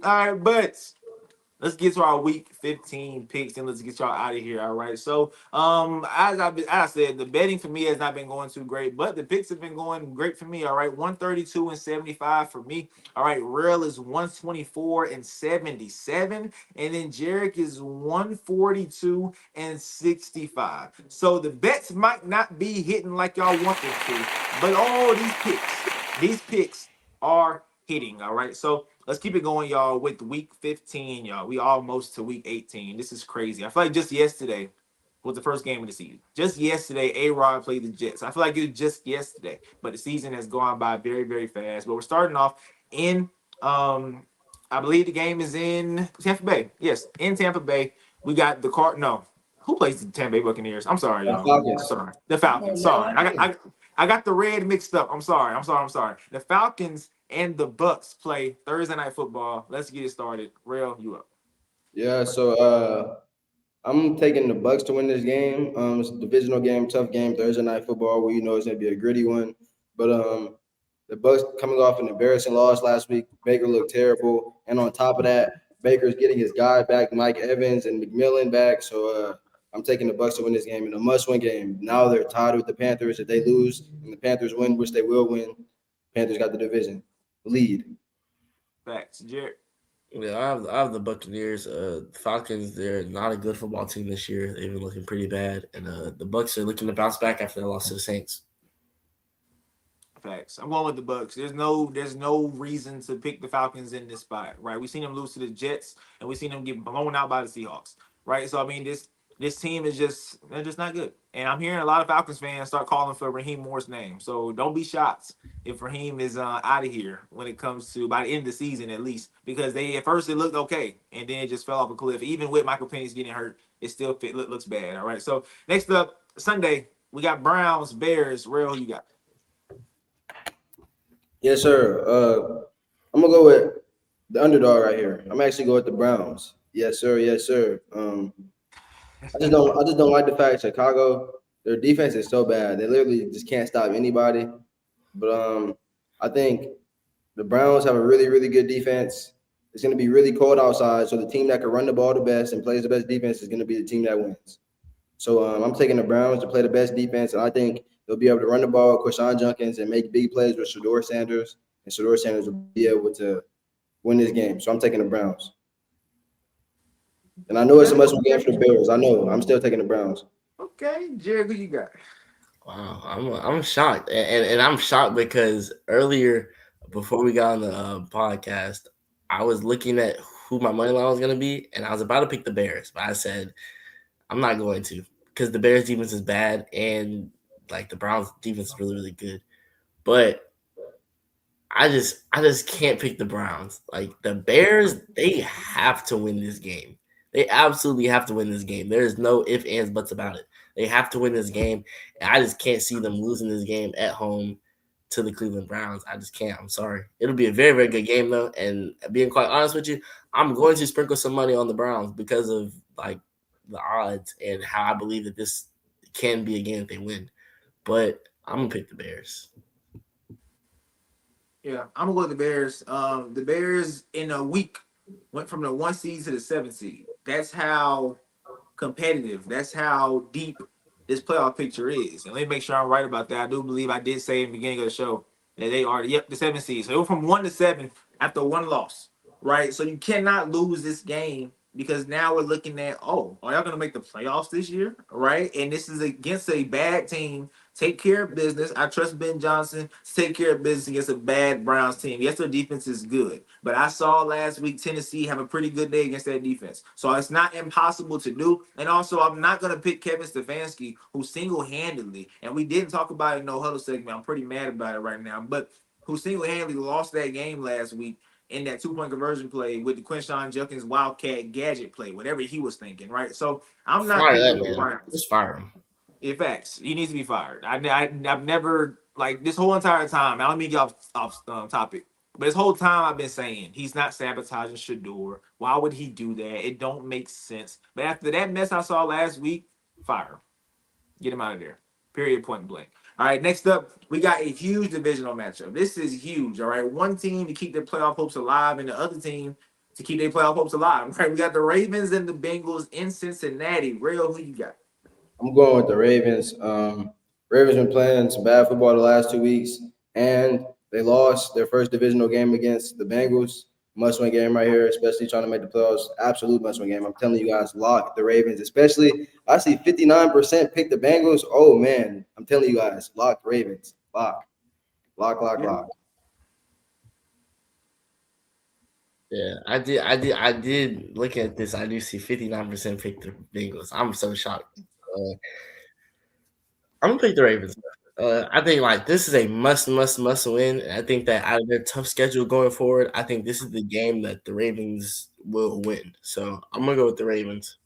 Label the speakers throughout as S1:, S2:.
S1: All right, but let's get to our week 15 picks and let's get y'all out of here. All right. So, as I said, the betting for me has not been going too great, but the picks have been going great for me. All right. 132 and 75 for me. All right. Rell is 124 and 77. And then Jerrick is 142 and 65. So the bets might not be hitting like y'all want them to, but all these picks are hitting. All right. So let's keep it going, y'all, with week 15, y'all. We almost to week 18. This is crazy. I feel like just yesterday was the first game of the season. Just yesterday, A-Rod played the Jets. I feel like it was just yesterday, but the season has gone by very, very fast. But we're starting off in, I believe the game is in Tampa Bay. Yes, in Tampa Bay. We got the Card. No, who plays the Tampa Bay Buccaneers? I'm sorry, y'all. I'm
S2: Falcons.
S1: sorry. The Falcons. Sorry, I got the red mixed up. I'm sorry. The Falcons and the Bucks play Thursday night football. Let's get it started. Rail, you up?
S2: Yeah, so I'm taking the Bucks to win this game. It's a divisional game, tough game, Thursday night football, where you know it's gonna be a gritty one. But the Bucks coming off an embarrassing loss last week. Baker looked terrible, and on top of that, Baker's getting his guy back, Mike Evans and McMillan back. So I'm taking the Bucks to win this game in a must-win game. Now they're tied with the Panthers. If they lose and the Panthers win, which they will win, Panthers got the division lead.
S1: Facts, Jared.
S3: Yeah, I have the Buccaneers. Falcons, they're not a good football team this year. They've been looking pretty bad, and the Bucks are looking to bounce back after their loss to the Saints.
S1: Facts. I'm going with the Bucks. There's no reason to pick the Falcons in this spot, right? We seen them lose to the Jets, and we seen them get blown out by the Seahawks, right? So I mean, this team is just they're just not good. And I'm hearing a lot of Falcons fans start calling for Raheem Moore's name. So don't be shocked if Raheem is out of here when it comes to by the end of the season at least, because they at first it looked okay, and then it just fell off a cliff. Even with Michael Penix getting hurt, it still looks bad. All right. So next up Sunday we got Browns Bears. Real, who you got?
S2: Yes, sir. I'm gonna go with the underdog right here. I'm actually going with the Browns. Yes, sir. Yes, sir. I just don't like the fact Chicago, their defense is so bad. They literally just can't stop anybody. But I think the Browns have a really, really good defense. It's going to be really cold outside, so the team that can run the ball the best and plays the best defense is going to be the team that wins. So I'm taking the Browns to play the best defense, and I think they'll be able to run the ball with Quashawn Junkins and make big plays with Shador Sanders, and Shador Sanders will be able to win this game. So I'm taking the Browns. And I know it's a
S1: Okay.
S2: must-win game for the Bears. I know. I'm still taking the Browns.
S1: Okay, Jared, who you got?
S3: Wow, I'm shocked, and I'm shocked because earlier before we got on the podcast, I was looking at who my money line was gonna be, and I was about to pick the Bears, but I said I'm not going to because the Bears defense is bad, and like the Browns defense is really really good, but I just can't pick the Browns. Like the Bears, they have to win this game. They absolutely have to win this game. There is no ifs, ands, buts about it. They have to win this game. And I just can't see them losing this game at home to the Cleveland Browns. I just can't. I'm sorry. It'll be a very, very good game though. And being quite honest with you, I'm going to sprinkle some money on the Browns because of like the odds and how I believe that this can be a game if they win. But I'm gonna pick the Bears.
S1: Yeah, I'm gonna go with the Bears. The Bears in a week went from the 1 seed to the 7 seed. That's how competitive. That's how deep this playoff picture is. And let me make sure I'm right about that. I do believe I did say in the beginning of the show that they are the 7 seed. So they were from 1 to 7 after one loss, right? So you cannot lose this game because now we're looking at, oh, are y'all gonna make the playoffs this year, right? And this is against a bad team. Take care of business. I trust Ben Johnson to take care of business against a bad Browns team. Yes, their defense is good, but I saw last week Tennessee have a pretty good day against that defense. So it's not impossible to do. And also, I'm not going to pick Kevin Stefanski, who single-handedly, and we didn't talk about it in no huddle segment. I'm pretty mad about it right now, but who single-handedly lost that game last week in that two-point conversion play with the Quinshawn Judkins Wildcat gadget play, whatever he was thinking, right? So I'm not
S3: Fire
S1: picking
S3: that
S1: the
S3: man.
S1: Browns.
S3: Just fire him.
S1: In facts, he needs to be fired. I've never like this whole entire time. I don't mean get off topic, but this whole time I've been saying he's not sabotaging Shador. Why would he do that? It don't make sense. But after that mess I saw last week, fire him. Get him out of there. Period. Point blank. All right. Next up, we got a huge divisional matchup. This is huge. All right. One team to keep their playoff hopes alive, and the other team to keep their playoff hopes alive. Right, we got the Ravens and the Bengals in Cincinnati. Real, who you got?
S2: I'm going with the Ravens. Ravens been playing some bad football the last 2 weeks, and they lost their first divisional game against the Bengals. Must-win game right here, especially trying to make the playoffs. Absolute must-win game. I'm telling you guys, lock the Ravens. Especially, I see 59% pick the Bengals. Oh man, I'm telling you guys, lock the Ravens. Lock, lock, lock,
S1: Yeah.
S2: lock.
S3: Yeah, I did. Looking at this, I do see 59% pick the Bengals. I'm so shocked. I'm gonna pick the Ravens. I think like this is a must win. I think that out of their tough schedule going forward, I think this is the game that the Ravens will win. So I'm gonna go with the Ravens.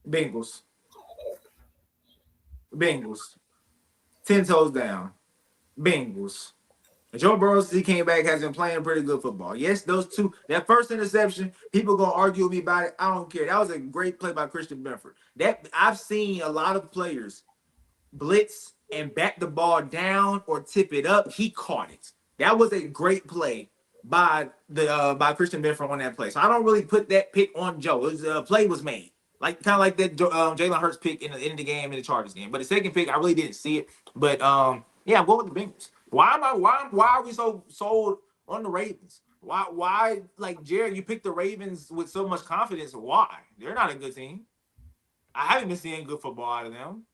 S1: Bengals. Bengals. 10 toes down. Bengals. And Joe Burrow, since he came back, has been playing pretty good football. Yes, those two, that first interception, people gonna argue with me about it. I don't care. That was a great play by Christian Benford. That I've seen a lot of players blitz and back the ball down or tip it up. He caught it. That was a great play by Christian Benford on that play. So I don't really put that pick on Joe. It was, play was made. Like kind of like that Jalen Hurts pick in the end of the game in the Chargers game. But the second pick, I really didn't see it. But yeah, I'm going with the Bengals. Why are we so sold on the Ravens? Why like Jerrick, you picked the Ravens with so much confidence? Why? They're not a good team. I haven't been seeing good football out of them.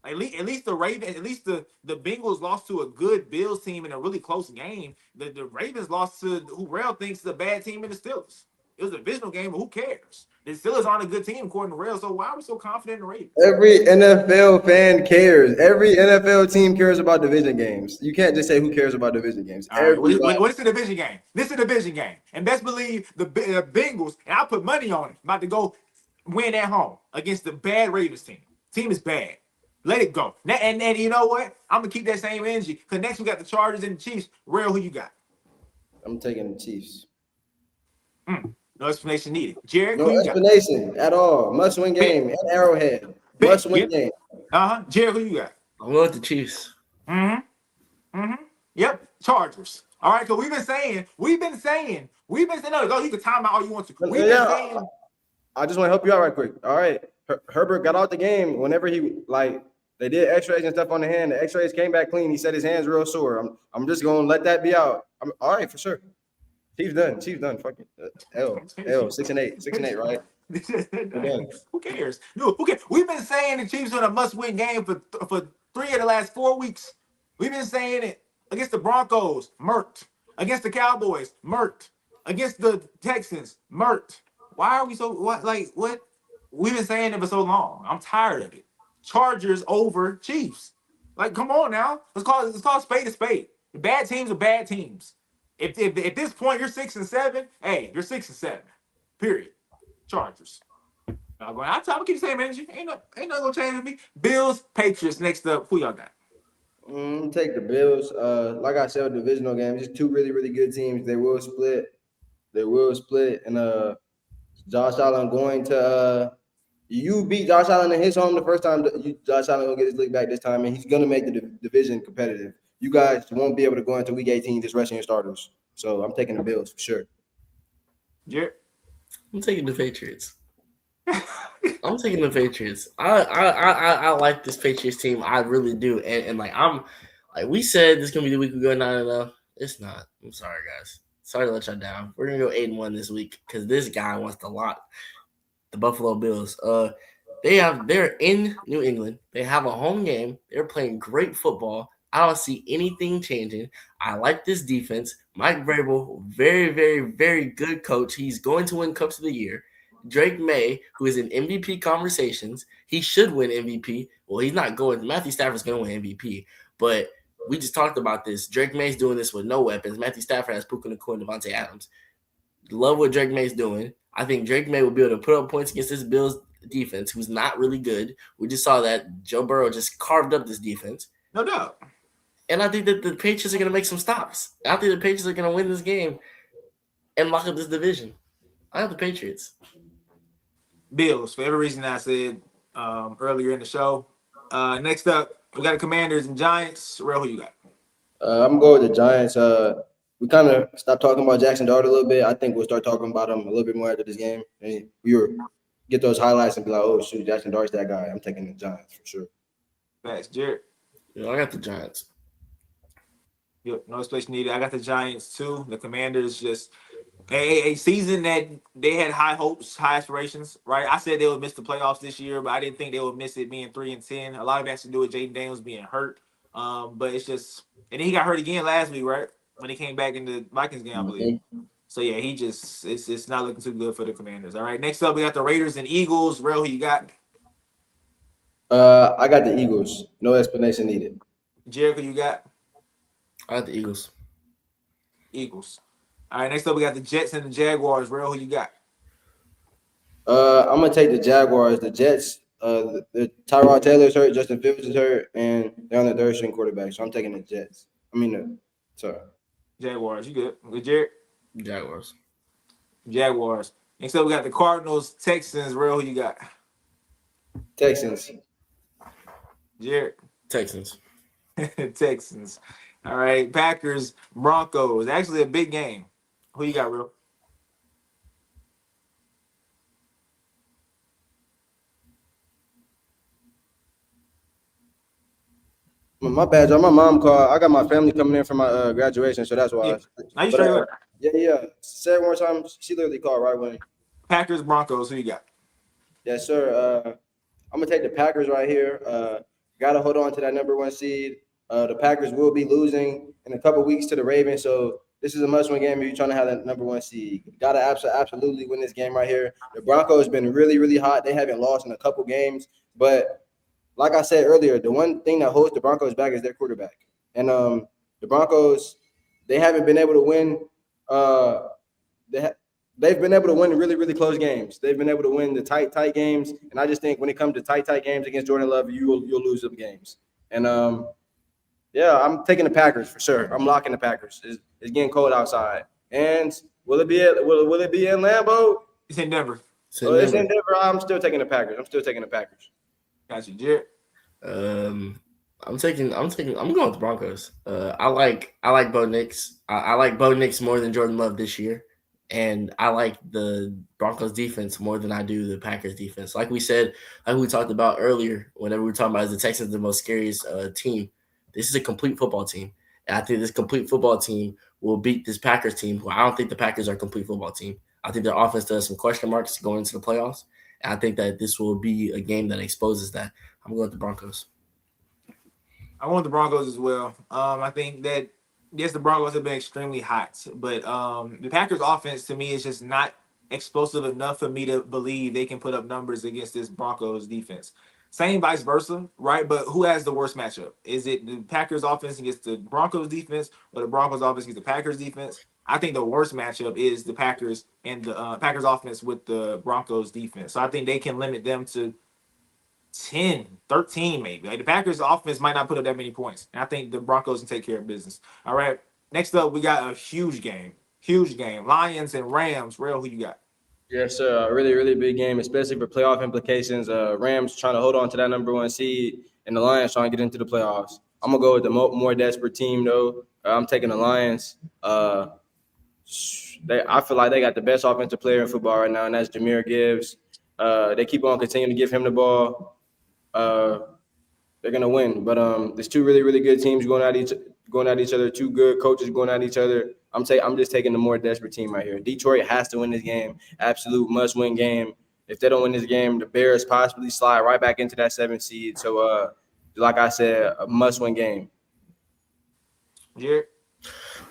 S1: At least the Ravens, at least the Bengals lost to a good Bills team in a really close game. The Ravens lost to who Rell thinks is a bad team in the Steelers. It was a divisional game, but who cares? The Steelers aren't a good team according to Rell. So why are we so confident in the Ravens?
S2: Every NFL fan cares. Every NFL team cares about division games. You can't just say who cares about division games.
S1: All right,
S2: Everybody.
S1: what's the division game? This is a division game, and best believe the Bengals, and I put money on it, about to go win at home against the bad Ravens team. Team is bad. Let it go. And you know what? I'm gonna keep that same energy because next we got the Chargers and the Chiefs. Real, who you got?
S2: I'm taking the Chiefs.
S1: No explanation needed. Jerrick,
S2: No
S1: who you got?
S2: explanation at all. Must win game at Arrowhead. Must win game.
S1: Jerrick, who you got?
S3: I'm going with the Chiefs.
S1: Yep, Chargers. All right, because we've been saying, no, you can time out all you want to. We've been saying,
S2: I just want to help you out right quick. All right. Herbert got out the game whenever they did x-rays and stuff on the hand. The x-rays came back clean. He said his hand's real sore. I'm just going to let that be out. All right, for sure. Chiefs done. Fuck it. L 6-8, right?
S1: Who cares? No, who cares? We've been saying the Chiefs are a must-win game for 3 of the last 4 weeks. We've been saying it against the Broncos, murked. Against the Cowboys, murked. Against the Texans, murked. Why are we so what? We've been saying it for so long. I'm tired of it. Chargers over Chiefs. Like, come on now. Let's call a spade a spade. The bad teams are bad teams. If at this point you're 6-7, hey, you're 6-7. Period. Chargers. I'm gonna keep the same energy. Ain't nothing gonna change with me. Bills, Patriots next up. Who y'all got?
S2: Take the Bills. Like I said, divisional game. Just two really, really good teams. They will split. And Josh Allen going to you beat Josh Allen in his home the first time. Josh Allen will get his league back this time, and he's gonna make the division competitive. You guys won't be able to go into week 18 just rushing your starters. So I'm taking the Bills for sure.
S1: Yeah.
S3: I'm taking the Patriots. I'm taking the Patriots. I like this Patriots team. I really do. And we said this is gonna be the week we go 9-0. It's not. I'm sorry, guys. Sorry to let y'all down. We're gonna go 8-1 this week because this guy wants to lock the Buffalo Bills. They're in New England. They have a home game. They're playing great football. I don't see anything changing. I like this defense. Mike Vrabel, very, very, very good coach. He's going to win Cups of the Year. Drake May, who is in MVP conversations, he should win MVP. Well, he's not going. Matthew Stafford's going to win MVP. But we just talked about this. Drake May's doing this with no weapons. Matthew Stafford has Puka Nacua and Devontae Adams. Love what Drake May's doing. I think Drake May will be able to put up points against this Bills defense, who's not really good. We just saw that Joe Burrow just carved up this defense.
S1: No doubt.
S3: And I think that the Patriots are going to make some stops. I think the Patriots are going to win this game and lock up this division. I have the Patriots.
S1: Bills, for every reason I said earlier in the show. Next up, we got the Commanders and Giants. Rell, who you got?
S2: I'm going with the Giants. we kind of stopped talking about Jackson Dart a little bit. I think we'll start talking about him a little bit more after this game, and we were get those highlights and be like, oh shoot, Jackson Dart's that guy. I'm taking the Giants for sure.
S1: Facts, Jerrick.
S3: I got the Giants.
S1: Yep, no explanation needed. I got the Giants too. The Commanders just a season that they had high hopes, high aspirations, right? I said they would miss the playoffs this year, but I didn't think they would miss it being 3-10. A lot of it has to do with Jaden Daniels being hurt. But it's just, and then he got hurt again last week, right? When he came back in the Vikings game, I believe.
S2: Mhm.
S1: So yeah, he just it's not looking too good for the Commanders. All right, next up we got the Raiders and Eagles. Rell, who you got?
S2: I got the Eagles. No explanation needed.
S1: Jerrick, who you got?
S3: I got the Eagles.
S1: Eagles. All right, next up we got the Jets and the Jaguars. Rell, who you got?
S2: I'm gonna take the Jaguars. The Jets. The Tyrod Taylor's hurt. Justin Fields is hurt, and they're on the third string quarterback. So I'm taking the Jets. I mean, sorry,
S1: Jaguars. You good? With Jerrick?
S3: Jaguars.
S1: Jaguars. Next up we got the Cardinals, Texans. Rell, who you got?
S2: Texans.
S1: Jerrick.
S3: Texans.
S1: Texans. All right, Packers, Broncos. Actually, a big game. Who you got, Rell?
S2: My bad, y'all. My mom called. I got my family coming in for my graduation, so that's
S1: Yeah.
S2: why.
S1: Now you
S2: But
S1: straight up.
S2: yeah. Say it one more time. She literally called right when.
S1: Packers, Broncos. Who you got?
S2: Yes, sir. I'm gonna take the Packers right here. Gotta hold on to that number one seed. The Packers will be losing in a couple weeks to the Ravens, so this is a must-win game if you're trying to have that number one seed. Gotta absolutely win this game right here. The Broncos been really, really hot. They haven't lost in a couple games, but like I said earlier, the one thing that holds the Broncos back is their quarterback. And the Broncos, they haven't been able to win. They ha- they've been able to win really, really close games. They've been able to win the tight games. And I just think when it comes to tight games against Jordan Love, you'll lose them games. And yeah, I'm taking the Packers for sure. I'm locking the Packers. It's getting cold outside. And will it be in Lambeau?
S1: It's in Denver.
S2: Oh, it's in Denver. I'm still taking the Packers.
S1: Got you, Jerrick.
S3: I'm going with the Broncos. I like Bo Nix. I like Bo Nix more than Jordan Love this year. And I like the Broncos defense more than I do the Packers defense. Like we said, like we talked about earlier, whenever we were talking about is the Texans the most scariest team. This is a complete football team. And I think this complete football team will beat this Packers team. Well, I don't think the Packers are a complete football team. I think their offense does some question marks going into the playoffs. And I think that this will be a game that exposes that. I'm going with the Broncos.
S1: I want the Broncos as well. I think that yes, the Broncos have been extremely hot, but the Packers offense to me is just not explosive enough for me to believe they can put up numbers against this Broncos defense. Same vice versa, right? But who has the worst matchup? Is it the Packers offense against the Broncos defense or the Broncos offense against the Packers defense? I think the worst matchup is the Packers and the Packers offense with the Broncos defense. So I think they can limit them to 10, 13 maybe. Like the Packers offense might not put up that many points. And I think the Broncos can take care of business. All right. Next up, we got a huge game. Huge game. Lions and Rams. Rell, who you got?
S2: Yes, sir. A really, really big game, especially for playoff implications. Rams trying to hold on to that number one seed, and the Lions trying to get into the playoffs. I'm gonna go with the more desperate team, though. I'm taking the Lions. I feel like they got the best offensive player in football right now, and that's Jahmyr Gibbs. They keep on continuing to give him the ball. They're gonna win. But there's two really, really good teams going at each other. Two good coaches going at each other. I'm just taking the more desperate team right here. Detroit has to win this game. Absolute must-win game. If they don't win this game, the Bears possibly slide right back into that 7th seed. So, like I said, a must-win game.
S1: Yeah.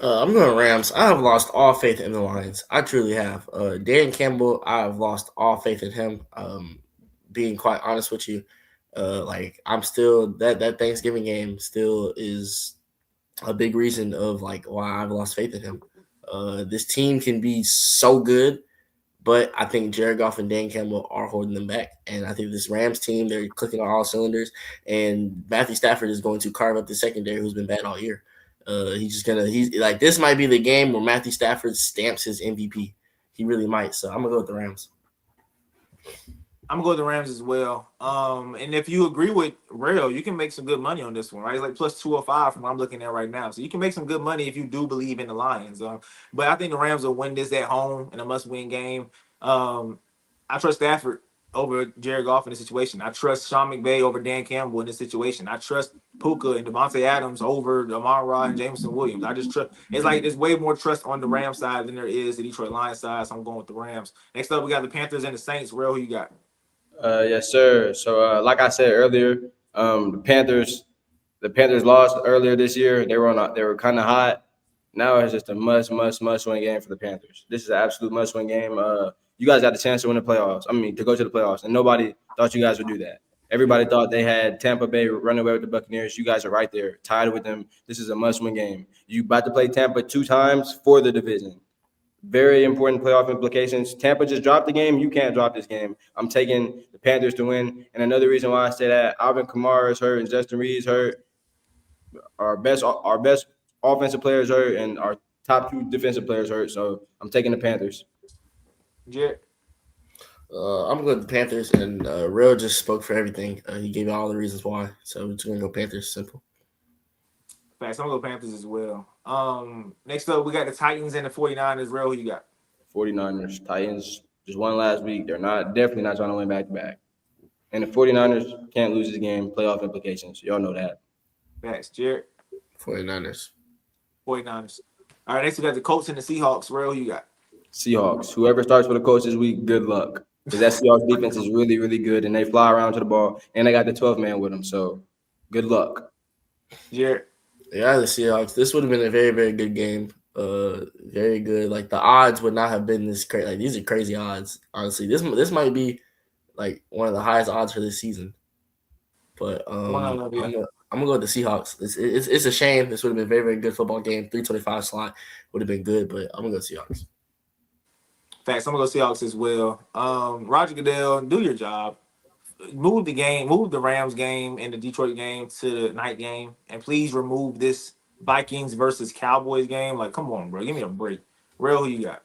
S3: I'm going Rams. I have lost all faith in the Lions. I truly have. Dan Campbell, I have lost all faith in him. Being quite honest with you, like I'm still that Thanksgiving game still is a big reason of like why I've lost faith in him. This team can be so good, but I think Jared Goff and Dan Campbell are holding them back. And I think this Rams team, they're clicking on all cylinders. And Matthew Stafford is going to carve up the secondary who's been bad all year. He's like, this might be the game where Matthew Stafford stamps his MVP. He really might. So I'm going to go with the Rams.
S1: I'm gonna go with the Rams as well. And if you agree with Rell, you can make some good money on this one, right? It's like plus 205 from what I'm looking at right now. So you can make some good money if you do believe in the Lions. But I think the Rams will win this at home in a must-win game. Um, I trust Stafford over Jerrick Goff in this situation. I trust Sean McVay over Dan Campbell in this situation. I trust Puka and Devontae Adams over Amon Ra and Jameson Williams. I just trust. It's like there's way more trust on the Rams side than there is the Detroit Lions side. So I'm going with the Rams. Next up, we got the Panthers and the Saints. Rell, who you got?
S2: Yes, sir. So, like I said earlier, the Panthers lost earlier this year. They were kind of hot. Now it's just a must win game for the Panthers. This is an absolute must win game. You guys got the chance to win the playoffs. I mean, to go to the playoffs, and nobody thought you guys would do that. Everybody thought they had Tampa Bay running away with the Buccaneers. You guys are right there, tied with them. This is a must win game. You about to play Tampa 2 times for the division. Very important playoff implications. Tampa just dropped the game. You can't drop this game. I'm taking the Panthers to win. And another reason why I say that, Alvin Kamara is hurt and Justin Reed's hurt. Our best offensive players hurt and our top 2 defensive players hurt. So I'm taking the Panthers.
S1: Jerrick.
S3: I'm going to the Panthers, and Rell just spoke for everything. He gave me all the reasons why. So I'm just going to go Panthers. Simple.
S1: Facts. I'm gonna go Panthers as well. Next up, we got the Titans and the 49ers. Rell, who you got?
S2: 49ers, Titans just won last week. They're definitely not trying to win back to back. And the 49ers can't lose this game. Playoff implications. Y'all know that.
S1: Facts. Jerrick.
S3: 49ers.
S1: 49ers. All right, next we got the Colts and the Seahawks. Rell, who you got?
S2: Seahawks. Whoever starts for the Colts this week, good luck. Because that Seahawks defense is really, really good, and they fly around to the ball, and they got the 12th man with them. So, good luck.
S1: Jerrick.
S3: Yeah, the Seahawks. This would have been a very, very good game. Very good. Like the odds would not have been this crazy. Like these are crazy odds. Honestly, this might be like one of the highest odds for this season. But I'm gonna go with the Seahawks. It's a shame. This would have been a very, very good football game. 325 slot would have been good, but I'm gonna go Seahawks.
S1: Facts. I'm gonna go Seahawks as well. Roger Goodell, do your job. Move the Rams game and the Detroit game to the night game, and please remove this Vikings versus Cowboys game. Like, come on, bro, give me a break. Rell, who you got?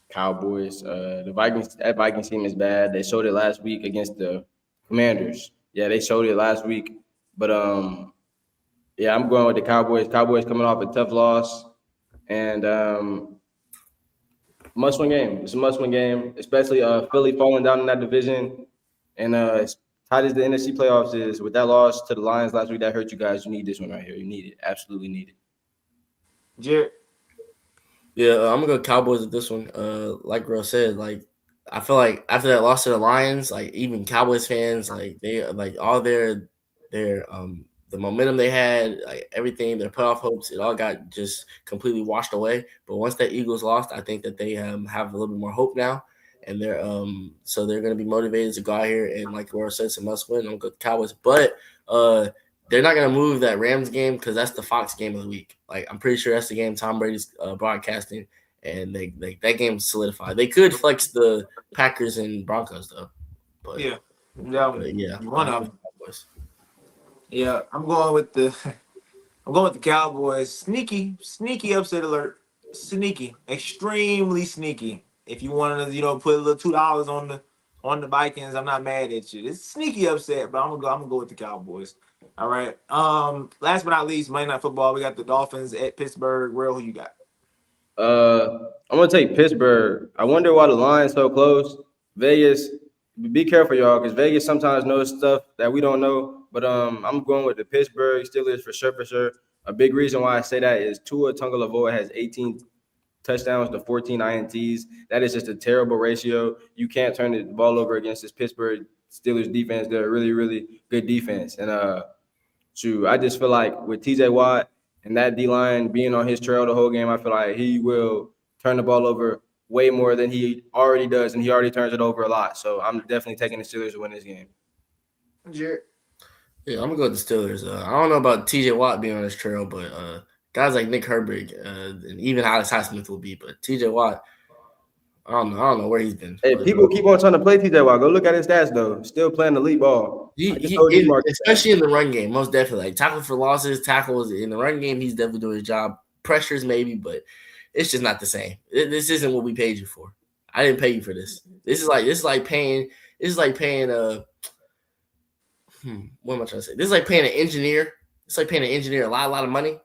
S2: Cowboys. That Vikings team is bad. They showed it last week against the Commanders. Yeah, they showed it last week. But yeah, I'm going with the Cowboys. Cowboys coming off a tough loss, and must-win game. It's a must-win game, especially Philly falling down in that division. And as tight as the NFC playoffs is, with that loss to the Lions last week, that hurt you guys. You need this one right here. You need it. Absolutely need it.
S1: Jerrick.
S3: Yeah, I'm gonna go Cowboys with this one. Like Rell said, like I feel like after that loss to the Lions, like even Cowboys fans, like they like all their the momentum they had, like everything, their playoff hopes, it all got just completely washed away. But once that Eagles lost, I think that they have a little bit more hope now, and they're so they're gonna be motivated to go out here and like Laura said, it's a must win. I'm gonna go with the Cowboys, but they're not gonna move that Rams game because that's the Fox game of the week. Like I'm pretty sure that's the game Tom Brady's broadcasting, and they that game's solidified. They could flex the Packers and Broncos though, but
S1: Yeah, one of them. Yeah, I'm going with the Cowboys. Sneaky upset alert. Sneaky, extremely sneaky. If you want to, put a little $2 on the Vikings, I'm not mad at you. It's sneaky upset, but I'm gonna go with the Cowboys. All right. Last but not least, Monday Night Football. We got the Dolphins at Pittsburgh. Rell, who you got?
S2: I'm gonna take Pittsburgh. I wonder why the line's so close. Vegas, be careful, y'all, because Vegas sometimes knows stuff that we don't know. But I'm going with the Pittsburgh Steelers for sure. A big reason why I say that is Tua Tagovailoa has 18 touchdowns to 14 INTs. That is just a terrible ratio. You can't turn the ball over against this Pittsburgh Steelers defense. They're a really, really good defense. And I just feel like with TJ Watt and that D-line being on his trail the whole game, I feel like he will turn the ball over way more than he already does, and he already turns it over a lot. So I'm definitely taking the Steelers to win this game.
S1: Jerrick.
S3: Yeah, I'm gonna go with the Steelers. I don't know about TJ Watt being on his trail, but guys like Nick Herbig and even Alex Highsmith will be. But TJ Watt, I don't know where he's been.
S2: Hey, people keep on trying to play TJ Watt. Go look at his stats though. Still playing the lead ball.
S3: Especially in the run game, most definitely. Like tackle for losses, tackles in the run game, he's definitely doing his job. Pressures maybe, but it's just not the same. This isn't what we paid you for. I didn't pay you for this. This is like paying It's like paying a what am I trying to say? This is like paying an engineer. It's like paying an engineer a lot of money,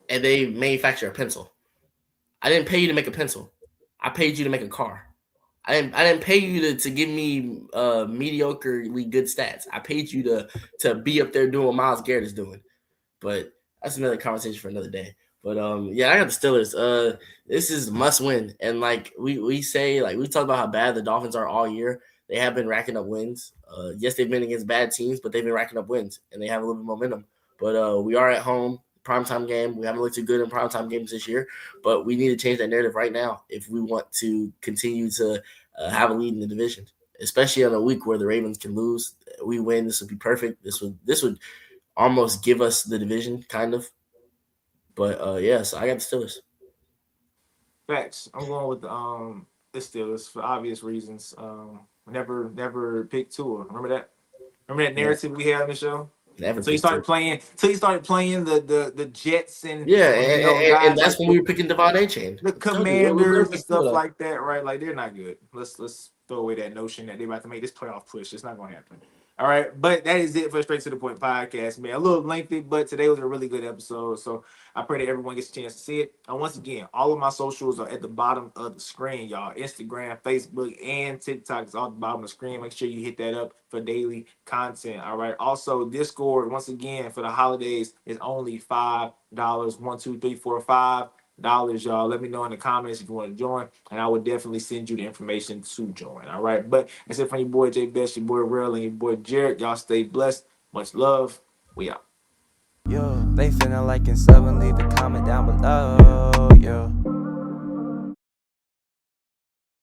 S3: and they manufacture a pencil. I didn't pay you to make a pencil. I paid you to make a car. I didn't pay you to give me mediocrely good stats. I paid you to be up there doing what Miles Garrett is doing. But that's another conversation for another day. But yeah, I got the Steelers. This is must win. And like we say, like we talk about how bad the Dolphins are all year. They have been racking up wins. Yes, they've been against bad teams, but they've been racking up wins and they have a little bit of momentum. But we are at home, primetime game. We haven't looked too good in primetime games this year, but we need to change that narrative right now if we want to continue to have a lead in the division, especially on a week where the Ravens can lose. We win. This would be perfect. This would almost give us the division, kind of. But yeah, so I got the Steelers.
S1: Facts. I'm going with the Steelers for obvious reasons. Never picked Tua. Remember that? Remember that
S3: Yeah,
S1: narrative we had on the show?
S3: never
S1: So you
S3: picked
S1: started
S3: two.
S1: playing. Till you started playing the Jets and
S3: Yeah, and
S1: guys
S3: that's
S1: like
S3: when we were picking Devon A. Chain.
S1: the
S3: I told you, we were
S1: Commanders and
S3: picking Tua
S1: stuff
S3: though.
S1: like that, right? Like they're not good. Let's throw away that notion that they're about to make this playoff push. It's not going to happen. All right, but that is it for Straight to the Point podcast, man. A little lengthy, but today was a really good episode. So I pray that everyone gets a chance to see it. And once again, all of my socials are at the bottom of the screen, y'all. Instagram, Facebook, and TikTok is all at the bottom of the screen. Make sure you hit that up for daily content. All right. Also, Discord, once again, for the holidays is only $5. 1, 2, 3, 4, $5, y'all. Let me know in the comments if you want to join, and I would definitely send you the information to join. All right. But that's it from your boy J Bess, your boy Rell, and your boy Jerrick. Y'all stay blessed. Much love. We out.
S4: Yo, they feeling like in seven, leave a comment down below. Yo.